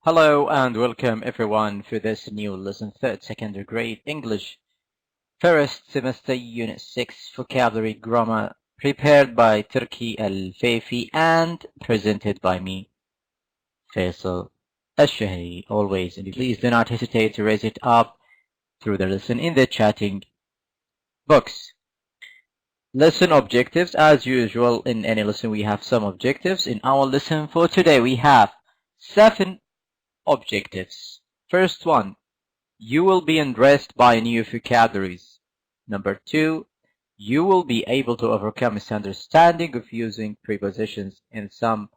Hello and welcome everyone to this new lesson, third secondary grade English, first semester unit 6 vocabulary grammar, prepared by Turki Al-Fayfi and presented by me, Faisal Al-Shahri, always. And please do not hesitate to raise it up through the lesson in the chatting box. Lesson objectives. As usual, in any lesson we have some objectives. In our lesson for today we have 7 objectives. First one, you will be impressed by new vocabularies. Number 2, you will be able to overcome misunderstanding of using prepositions in some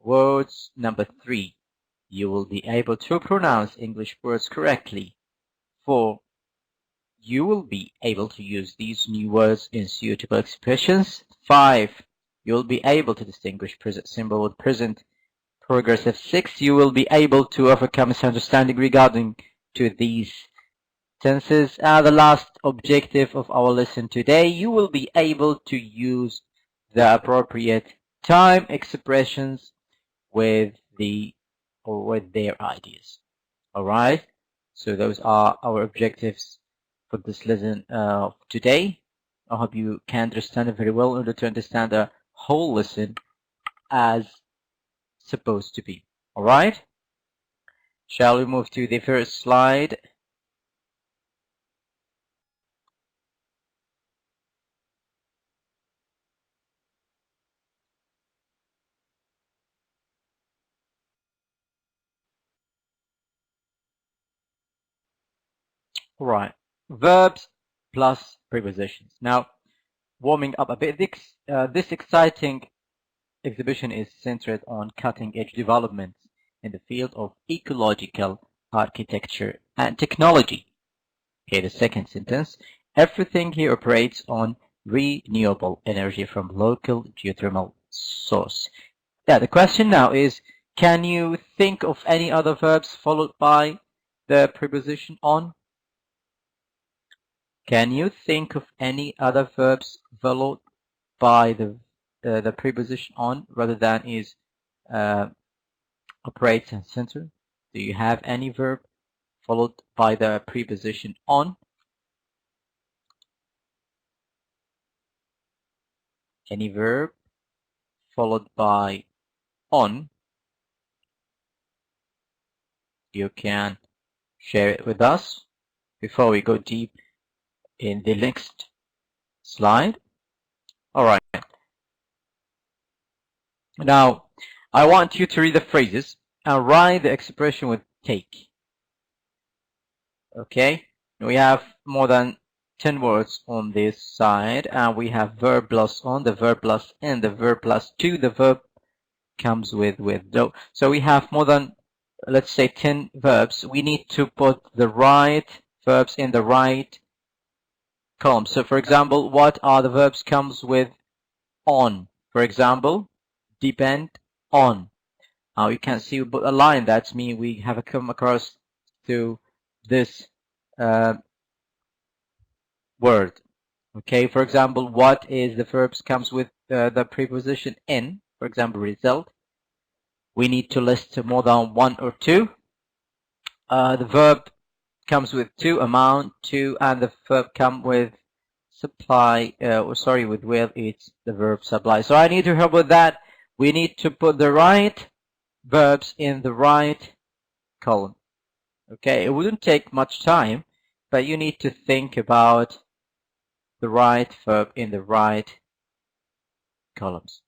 words. Number 3, you will be able to pronounce English words correctly. 4, you will be able to use these new words in suitable expressions. 5, you will be able to distinguish present simple with present progressive. 6, you will be able to overcome misunderstanding regarding to these tenses. And the last objective of our lesson today, you will be able to use the appropriate time expressions with their ideas. Alright, so those are our objectives for this lesson today. I hope you can understand it very well in order to understand the whole lesson as supposed to be. All right, shall we move to the first slide? All right, verbs plus prepositions. Now, warming up a bit, this exciting exhibition is centered on cutting-edge developments in the field of ecological architecture and technology. Okay, the second sentence, everything here operates on renewable energy from local geothermal source. Yeah, the question now is, can you think of any other verbs followed by the preposition on? Can you think of any other verbs followed by the preposition on rather than is operates and center? Do you have any verb followed by the preposition on? Any verb followed by on? You can share it with us before we go deep in the next slide. All right. Now, I want you to read the phrases and write the expression with take. Okay? We have more than 10 words on this side, and we have verb plus on, the verb plus in, the verb plus to, the verb comes with do. So we have more than, let's say, 10 verbs. We need to put the right verbs in the right column. So for example, what are the verbs comes with on? For example, depend on. Now you can see we put a line. That's mean we have come across to this word. Okay, for example, what is the verbs comes with the preposition in? For example, result. We need to list more than 1 or 2. The verb comes with to, amount, to, and the verb come with supply, with it's the verb supply. So I need to help with that. We need to put the right verbs in the right column. Okay, it wouldn't take much time, but you need to think about the right verb in the right columns.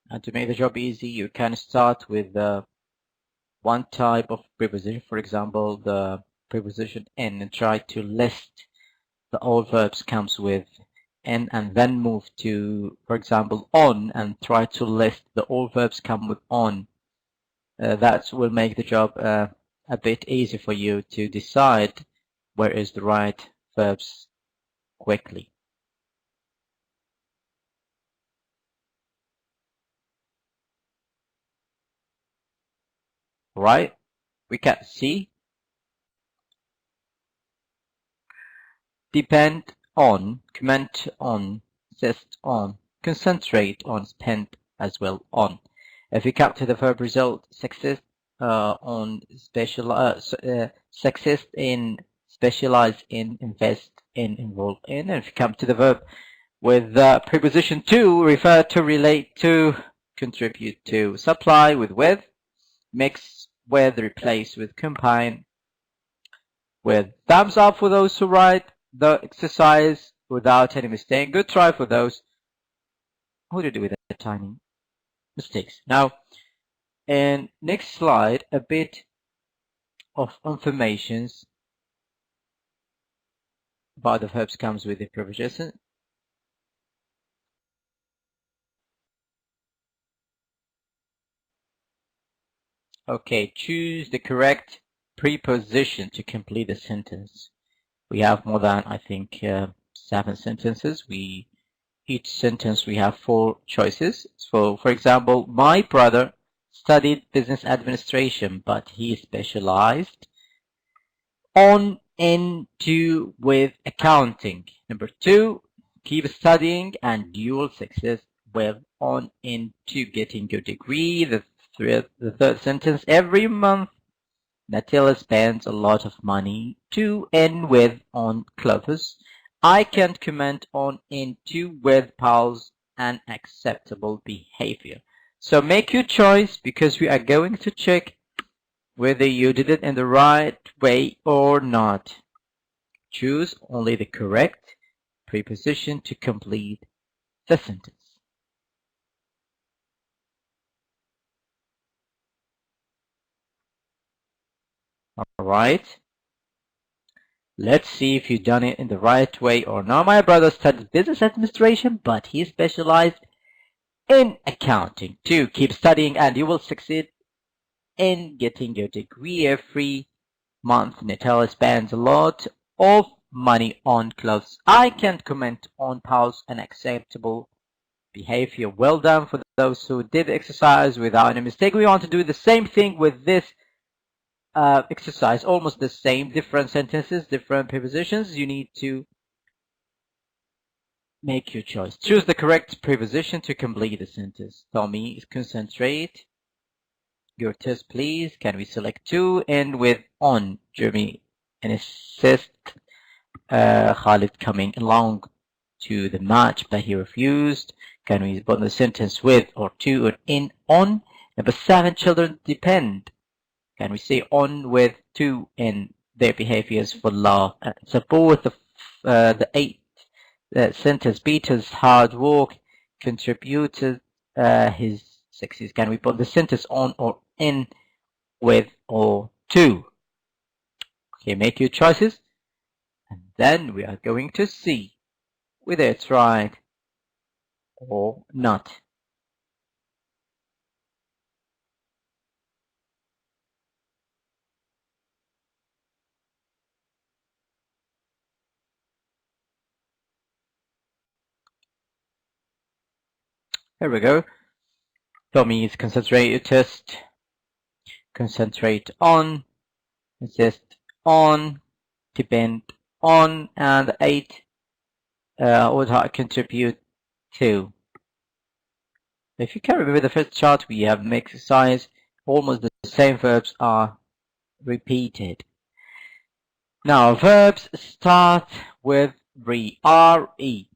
And to make the job easy, you can start with one type of preposition, for example, the preposition in, and try to list the all verbs comes with in, and then move to, for example, on, and try to list the all verbs come with on. That will make the job a bit easier for you to decide where is the right verbs quickly. right? We can see depend on, comment on, insist on, concentrate on, spend as well on. If we come to the verb result, success on success in, specialize in, invest in, involve in. And if you come to the verb with preposition to, refer to, relate to, contribute to, supply with, mix with, replace with, combine with. Thumbs up for those who write the exercise without any mistake. Good try for those who did it with tiny mistakes. Now, in next slide, a bit of informations about the verbs comes with the preposition. Okay, choose the correct preposition to complete the sentence. We have more than, I think, 7 sentences. Each sentence we have 4 choices. So, for example, my brother studied business administration, but he specialized on, into, with accounting. Number 2, keep studying and you will succeed with, on, into, getting your degree. The third sentence, every month Natalia spends a lot of money to, in, with, on clothes. I can't comment on, into, with, pals, and acceptable behavior. So make your choice because we are going to check whether you did it in the right way or not. Choose only the correct preposition to complete the sentence. Alright. Let's see if you've done it in the right way or not. My brother studied business administration, but he specialized in accounting. 2, keep studying and you will succeed in getting your degree. Every month, Natalia spends a lot of money on clothes. I can't comment on pals and acceptable behavior. Well done for those who did the exercise without any mistake. We want to do the same thing with this exercise, almost the same, different sentences, different prepositions. You need to make your choice. Choose the correct preposition to complete the sentence. Tommy, concentrate. Your test, please. Can we select to, end with, on? Jeremy, and insist. Khalid coming along to the match, but he refused. Can we put the sentence with, or to, or in, on? Number 7, children depend. Can we say on, with, to, in their behaviors for love and support? The 8th sentence, Peter's hard work contributed his success. Can we put the sentence on or in, with, or to? Okay, make your choices. And then we are going to see whether it's right or not. Here we go. Tommy is concentrate test. Concentrate on. Insist on. Depend on. And 8 would contribute to. If you can remember the first chart, we have an exercise. Almost the same verbs are repeated. Now, verbs start with re, R-E.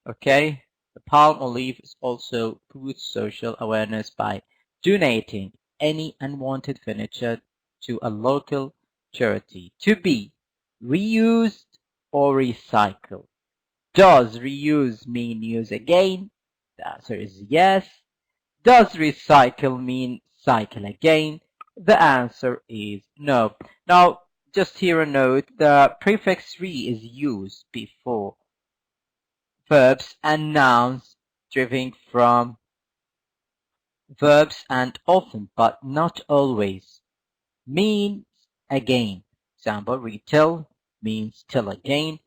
Okay? The palm olive is also boosts social awareness by donating any unwanted furniture to a local charity. To be reused or recycled. Does reuse mean use again? The answer is yes. Does recycle mean cycle again? The answer is no. Now, just here a note, the prefix re is used before verbs and nouns deriving from verbs and often, but not always, means again. Example, retell means tell again,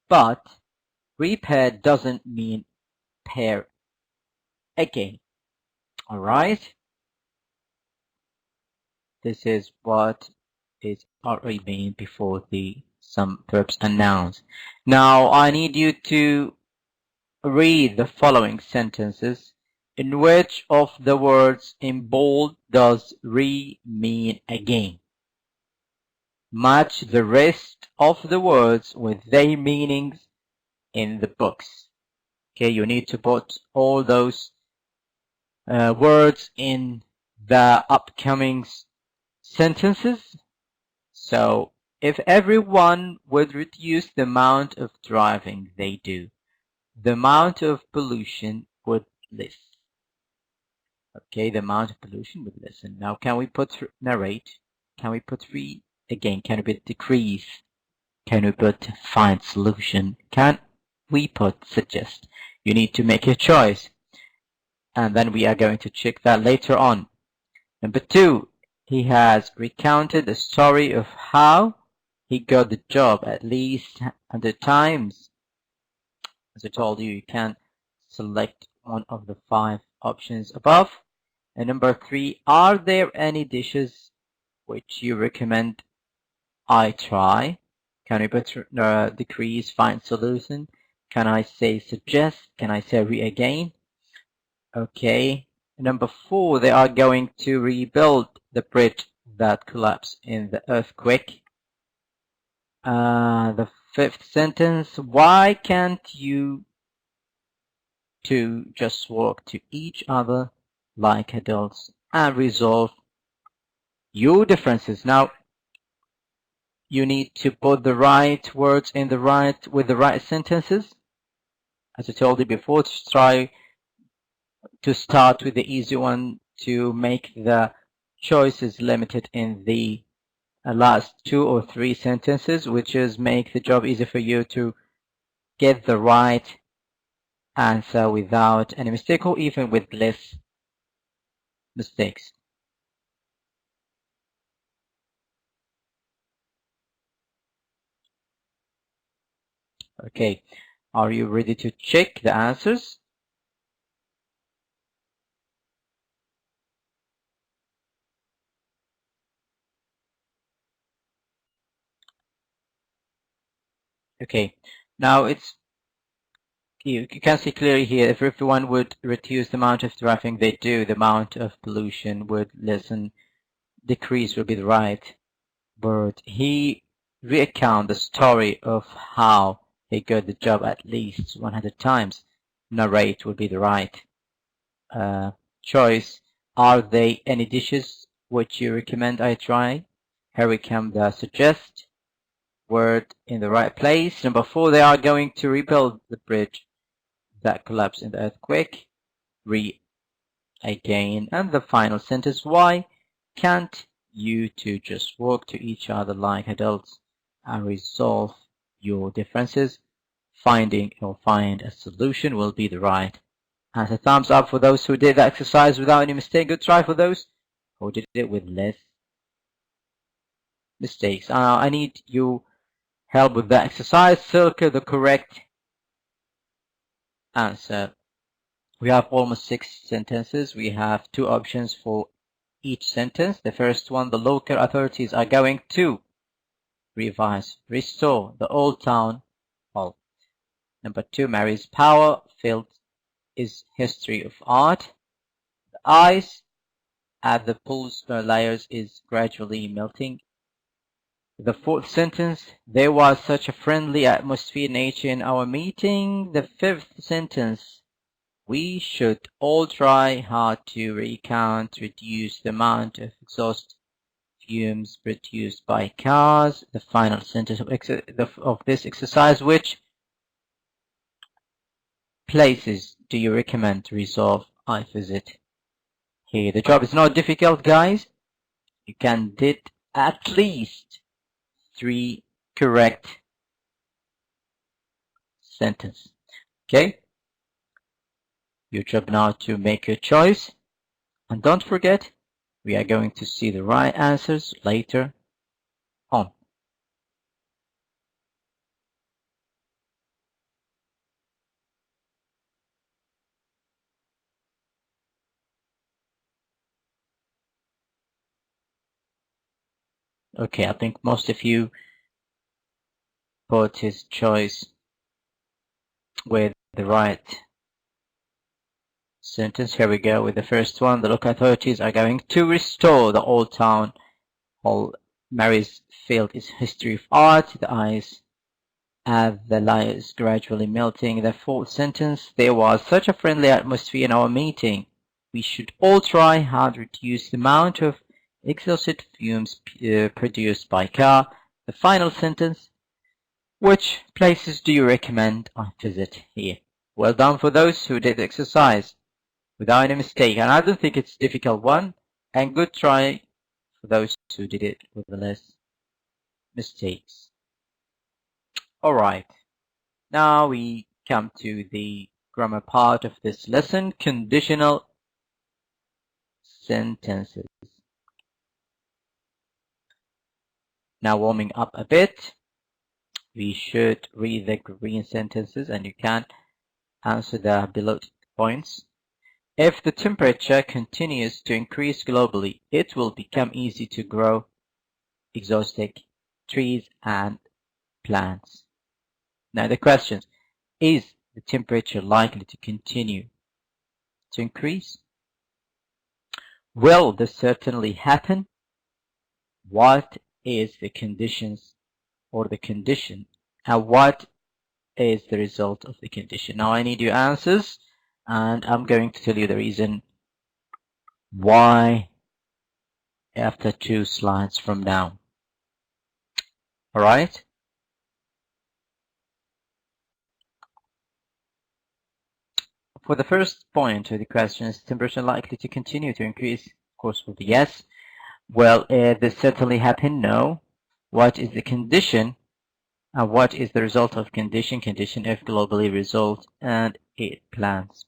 but repair doesn't mean pair again. Alright? This is what is already mean before some verbs and nouns. Now I need you to read the following sentences. In which of the words in bold does re mean again? Match the rest of the words with their meanings in the books. Okay, you need to put all those words in the upcoming sentences. So if everyone would reduce the amount of driving they do, the amount of pollution would lessen. Okay, the amount of pollution would lessen. Now, can we put narrate? Can we put read? Again, can we put decrease? Can we put find solution? Can we put suggest? You need to make a choice. And then we are going to check that later on. Number 2, he has recounted the story of how he got the job at least 100 times. As I told you, you can select one of the 5 options above. And number 3, are there any dishes which you recommend I try? Can we put decrease, find solution? Can I say suggest? Can I say re again? Okay. Number 4, they are going to rebuild the bridge that collapsed in the earthquake. The 5th sentence, why can't you two just walk to each other like adults and resolve your differences? Now, you need to put the right words in with the right sentences. As I told you before, to try to start with the easy one to make the choices limited in the last 2 or 3 sentences, which is make the job easy for you to get the right answer without any mistake or even with less mistakes. Okay, are you ready to check the answers? Okay, now you can see clearly here, if everyone would reduce the amount of traffic they do, the amount of pollution would lessen, decrease would be the right word. He recount the story of how he got the job at least 100 times. Narrate would be the right choice. Are there any dishes which you recommend I try? Here we come the suggest word in the right place. Number 4, they are going to rebuild the bridge that collapsed in the earthquake. Re again. And the final sentence, why can't you two just walk to each other like adults and resolve your differences? Finding or find a solution will be the right answer. Thumbs up for those who did the exercise without any mistake. Good try for those who did it with less mistakes. I need you help with the exercise. Circle the correct answer. We have almost 6 sentences. We have 2 options for each sentence. The first one, the local authorities are going to restore the old town hall. Number 2, Mary's power field is history of art. The ice at the pool's layers is gradually melting. The 4th sentence, there was such a friendly atmosphere nature in our meeting. The 5th sentence, we should all try hard to reduce the amount of exhaust fumes produced by cars. The final sentence of this exercise, which places do you recommend to resolve I visit here? The job is not difficult, guys. You can did at least 3 correct sentences. Okay? Your job now to make your choice. And don't forget, we are going to see the right answers later on. Okay, I think most of you put his choice with the right sentence. Here we go with the first one. The local authorities are going to restore the old town hall. Mary's field is history of art. The ice as the light is gradually melting. The fourth sentence. There was such a friendly atmosphere in our meeting. We should all try hard to reduce the amount of exhausted fumes produced by car. The final sentence. Which places do you recommend I visit here? Well done for those who did the exercise without any mistake. And I don't think it's a difficult one. And good try for those who did it with the less mistakes. Alright, now we come to the grammar part of this lesson, conditional sentences. Now warming up a bit, we should read the green sentences and you can answer the below points. If the temperature continues to increase globally, it will become easy to grow exotic trees and plants. Now the questions, is the temperature likely to continue to increase? Will this certainly happen? What is the conditions or the condition? And what is the result of the condition? Now I need your answers and I'm going to tell you the reason why after 2 slides from now. Alright? For the first point of the question, is temperature likely to continue to increase? Of course, will be yes. Well, this certainly happen? No. What is the condition? And what is the result of condition? Condition if globally result and it plans.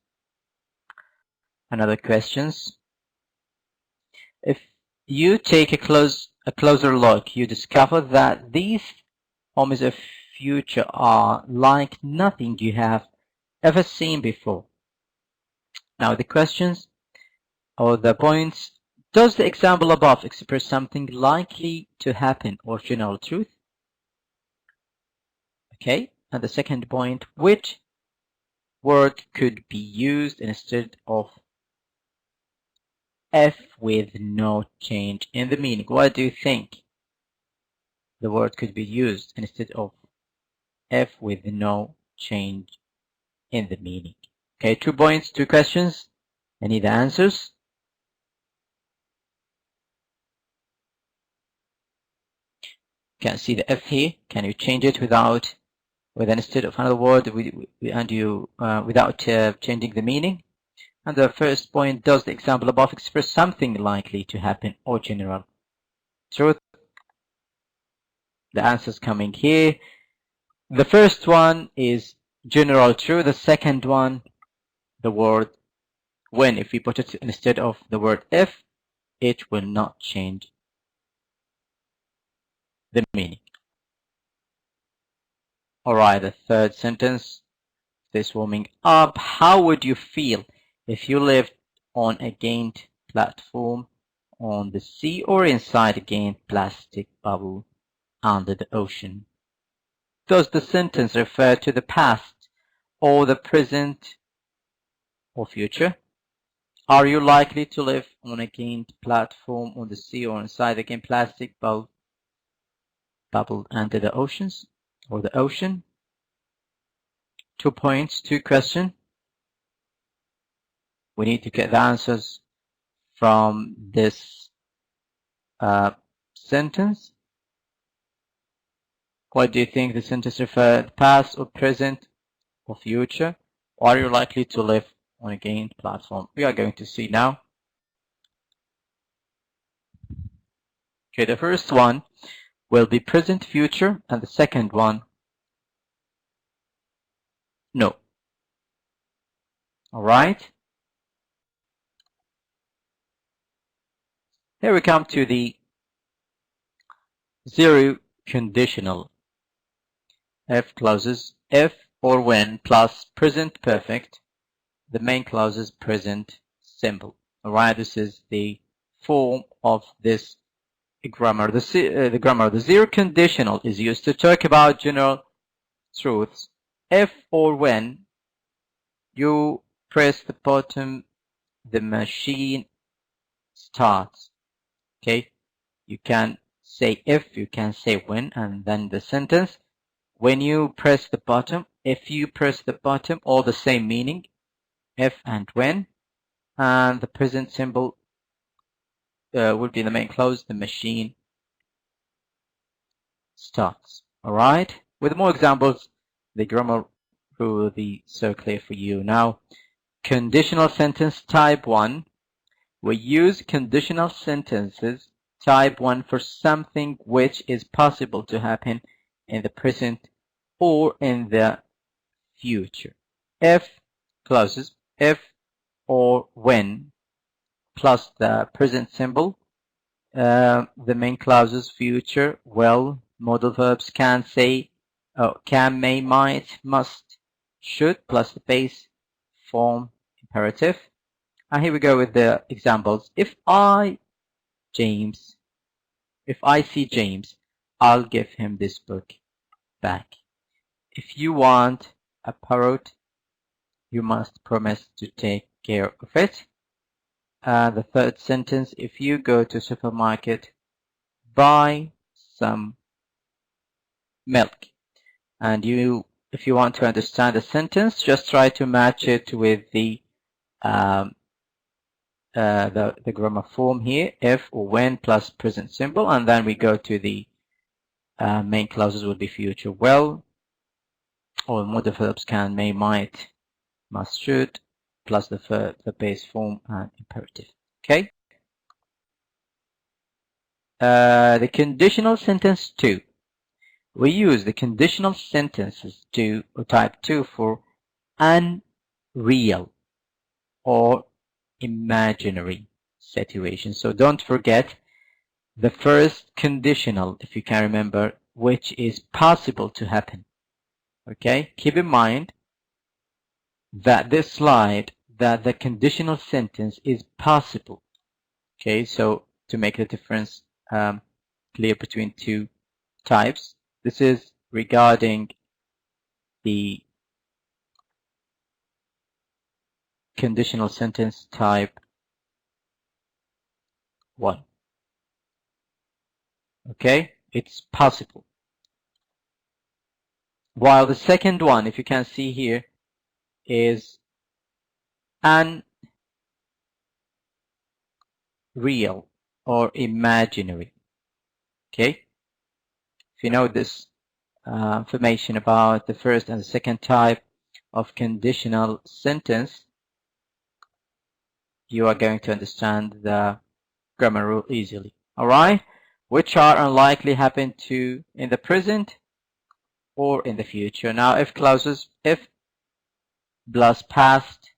Another questions. If you take a closer look, you discover that these homes of future are like nothing you have ever seen before. Now the questions or the points. Does the example above express something likely to happen or general truth? Okay, and the second point, which word could be used instead of if with no change in the meaning? What do you think the word could be used instead of if with no change in the meaning? Okay, 2 points, 2 questions. I need the answers. You can see the if here. Can you change it without, instead of another word, without changing the meaning? And the first point, does the example above express something likely to happen or general truth? The answers coming here. The first one is general truth. The second one, the word when. If we put it instead of the word if, it will not change the meaning. Alright, the third sentence, this warming up. How would you feel if you lived on a gained platform on the sea or inside a gained plastic bubble under the ocean? Does the sentence refer to the past or the present or future? Are you likely to live on a gained platform on the sea or inside a gained plastic bubble under the oceans or the ocean? 2 points, 2 questions. We need to get the answers from this sentence. What do you think the sentence refers to, past or present or future? Or are you likely to live on a gained platform? We are going to see now. Okay, the first one will be present future and the second one, no. Alright. Here we come to the zero conditional. If clauses, if or when plus present perfect. The main clause is present simple. Alright, this is the form of this grammar. The zero conditional is used to talk about general truths. If or when you press the button, the machine starts. Okay, you can say if, you can say when, and then the sentence. When you press the button, if you press the button, all the same meaning, if and when, and the present symbol will be the main clause, the machine starts. Alright, with more examples, the grammar rule will be so clear for you. Now, conditional sentence type 1. We use conditional sentences type 1 for something which is possible to happen in the present or in the future. If clauses, if or when, plus the present symbol, the main clauses, future, will, modal verbs, can, say, can, may, might, must, should, plus the base form imperative. And here we go with the examples. If I see James, I'll give him this book back. If you want a parrot, you must promise to take care of it. The third sentence, if you go to supermarket, buy some milk. And if you want to understand the sentence, just try to match it with the grammar form here, if or when plus present symbol, and then we go to the main clauses will be future, will, or modal verbs, can, may, might, must, should, plus the base form and imperative. Okay. The conditional sentence 2. We use the conditional sentences 2 or type 2 for unreal or imaginary situation. So don't forget the first conditional, if you can remember, which is possible to happen. Okay, keep in mind that this slide, that the conditional sentence is possible. Okay, so to make the difference clear between two types, this is regarding the conditional sentence type 1. Okay, it's possible. While the second one, if you can see here, is unreal or imaginary. Okay, if you know this information about the first and the second type of conditional sentence, you are going to understand the grammar rule easily. Alright, which are unlikely happen to in the present or in the future. Now, if clauses, if plus past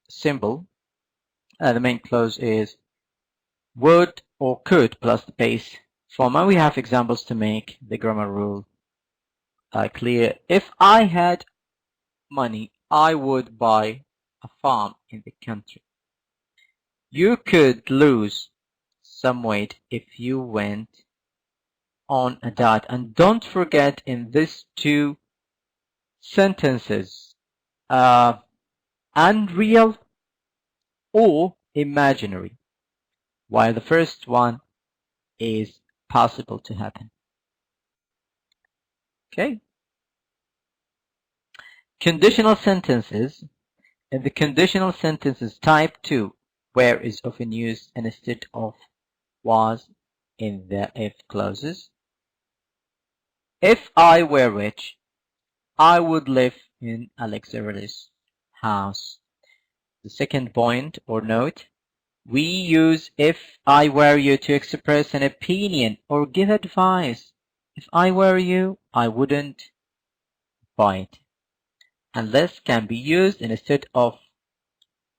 symbol, the main clause is would or could plus the base form. And we have examples to make the grammar rule clear. If I had money, I would buy a farm in the country. You could lose some weight if you went on a diet. And don't forget, in these two sentences, unreal or imaginary, while the first one is possible to happen. Okay. Conditional sentences. In the conditional sentences type 2, where is often used instead of was in the if clauses. If I were rich, I would live in a luxurious house. The second point or note, we use if I were you to express an opinion or give advice. If I were you, I wouldn't buy it. Unless can be used instead of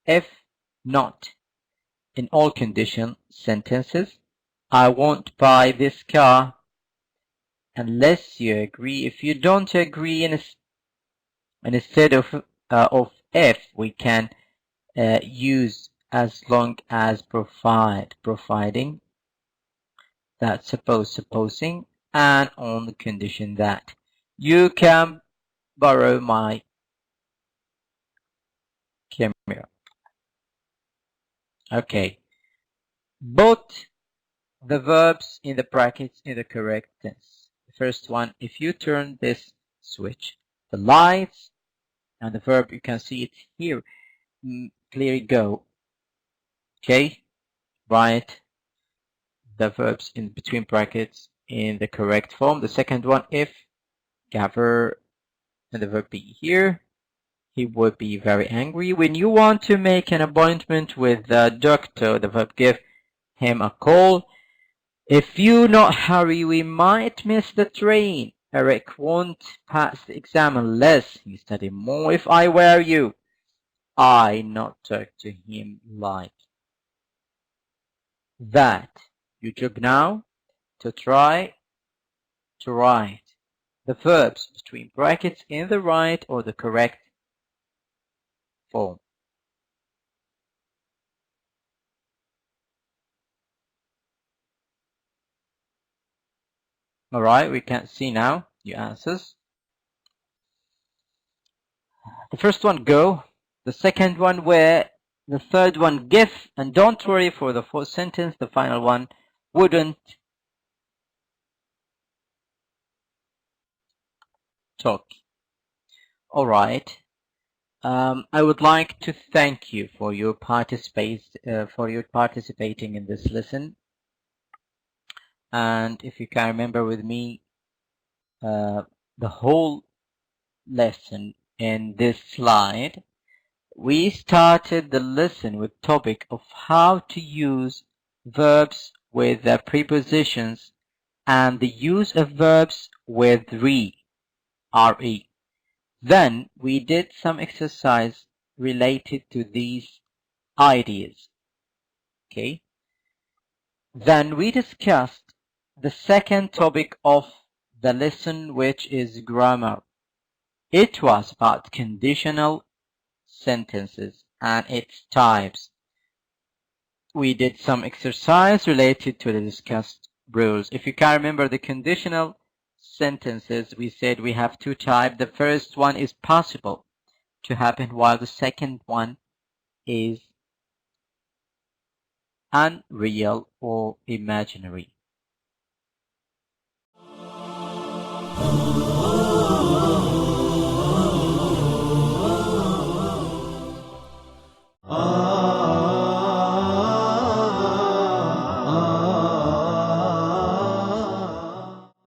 if not. In all conditional sentences, I won't buy this car unless you agree. If you don't agree, instead of if, we can use as long as providing That's supposing, and on the condition that you can borrow my camera. Okay. Put the verbs in the brackets in the correct tense. The first one, if you turn this switch, the lights and the verb, you can see it here, clearly go. Okay, write the verbs in between brackets in the correct form. The second one, if gather and the verb be here, he would be very angry. When you want to make an appointment with the doctor, the verb give him a call. If you not hurry, we might miss the train. Eric won't pass the exam unless he study more. If I were you, I not talk to him like that. Your job now to try to write the verbs between brackets in the right or the correct form. Alright, we can see now your answers. The first one, go. The second one, where. The third one, give. And don't worry, for the fourth sentence, the final one, wouldn't talk. Alright. I would like to thank you for your participating in this lesson. And if you can remember with me, the whole lesson in this slide, we started the lesson with topic of how to use verbs with the prepositions and the use of verbs with re. Then we did some exercise related to these ideas. Okay. Then we discussed the second topic of the lesson, which is grammar. It was about conditional sentences and its types. We did some exercise related to the discussed rules. If you can remember the conditional sentences, we said we have two types. The first one is possible to happen, while the second one is unreal or imaginary.